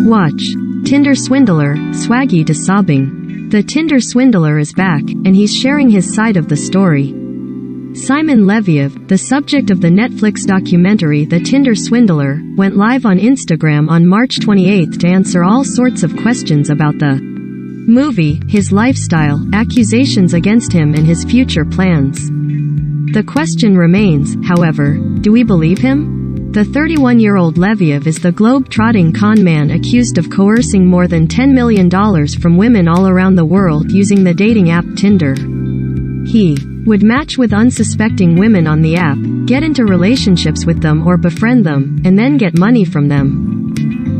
Watch. Tinder Swindler, swaggy to sobbing. The Tinder Swindler is back, and he's sharing his side of the story. Simon Leviev, the subject of the Netflix documentary The Tinder Swindler, went live on Instagram on March 28 to answer all sorts of questions about the movie, his lifestyle, accusations against him and his future plans. The question remains, however, do we believe him? The 31-year-old Leviev is the globe-trotting con man accused of coercing more than $10 million from women all around the world using the dating app Tinder. He would match with unsuspecting women on the app, get into relationships with them or befriend them, and then get money from them.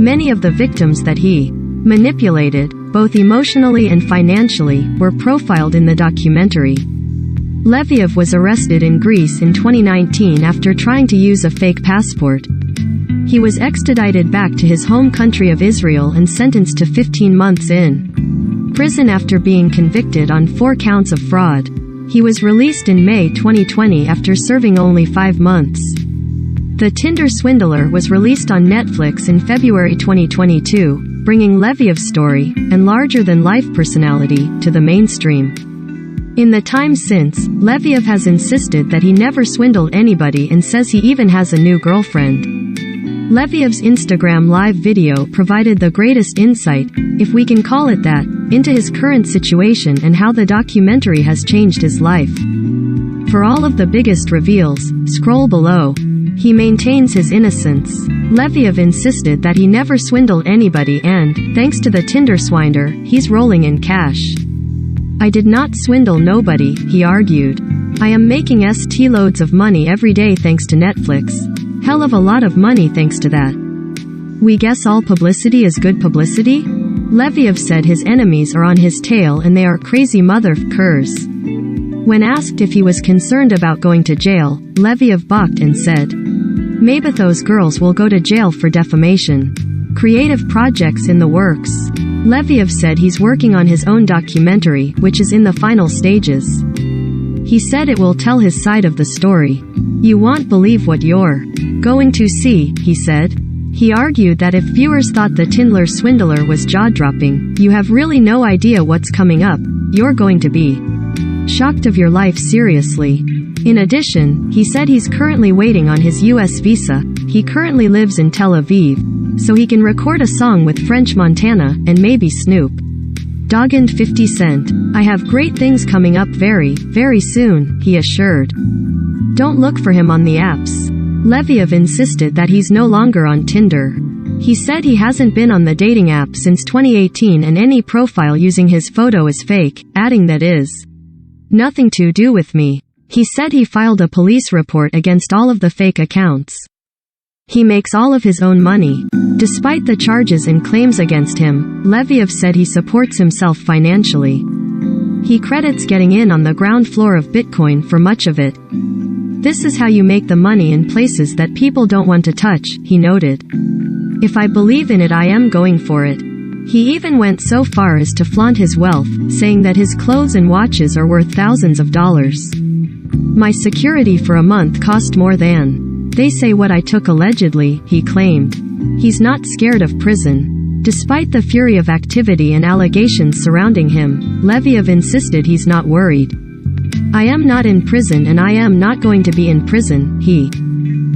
Many of the victims that he manipulated, both emotionally and financially, were profiled in the documentary. Leviev was arrested in Greece in 2019 after trying to use a fake passport. He was extradited back to his home country of Israel and sentenced to 15 months in prison after being convicted on 4 counts of fraud. He was released in May 2020 after serving only 5 months. The Tinder Swindler was released on Netflix in February 2022, bringing Leviev's story, and larger-than-life personality, to the mainstream. In the time since, Leviev has insisted that he never swindled anybody and says he even has a new girlfriend. Leviev's Instagram live video provided the greatest insight, if we can call it that, into his current situation and how the documentary has changed his life. For all of the biggest reveals, scroll below. He maintains his innocence. Leviev insisted that he never swindled anybody and, thanks to the Tinder Swindler, he's rolling in cash. I did not swindle nobody, he argued. I am making ST loads of money every day thanks to Netflix. Hell of a lot of money thanks to that. We guess all publicity is good publicity? Leviev said his enemies are on his tail and they are crazy motherfuckers. When asked if he was concerned about going to jail, Leviev balked and said, maybe those girls will go to jail for defamation. Creative projects in the works. Leviev said he's working on his own documentary, which is in the final stages. He said it will tell his side of the story. You won't believe what you're going to see, he said. He argued that if viewers thought the Tinder Swindler was jaw-dropping, you have really no idea what's coming up. You're going to be shocked of your life seriously. In addition, he said he's currently waiting on his US visa. He currently lives in Tel Aviv, so he can record a song with French Montana, and maybe Snoop Dogg and 50 Cent. I have great things coming up very, very soon, he assured. Don't look for him on the apps. Leviev insisted that he's no longer on Tinder. He said he hasn't been on the dating app since 2018 and any profile using his photo is fake, adding that is nothing to do with me. He said he filed a police report against all of the fake accounts. He makes all of his own money. Despite the charges and claims against him, Leviev said he supports himself financially. He credits getting in on the ground floor of Bitcoin for much of it. This is how you make the money in places that people don't want to touch, he noted. If I believe in it, I am going for it. He even went so far as to flaunt his wealth, saying that his clothes and watches are worth thousands of dollars. My security for a month cost more than they say what I took allegedly, he claimed. He's not scared of prison. Despite the fury of activity and allegations surrounding him, Leviev insisted he's not worried. I am not in prison and I am not going to be in prison, he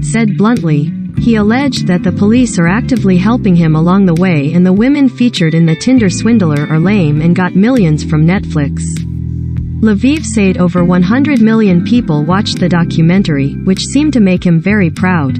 said bluntly. He alleged that the police are actively helping him along the way and the women featured in the Tinder Swindler are lame and got millions from Netflix. Leviev said over 100 million people watched the documentary, which seemed to make him very proud.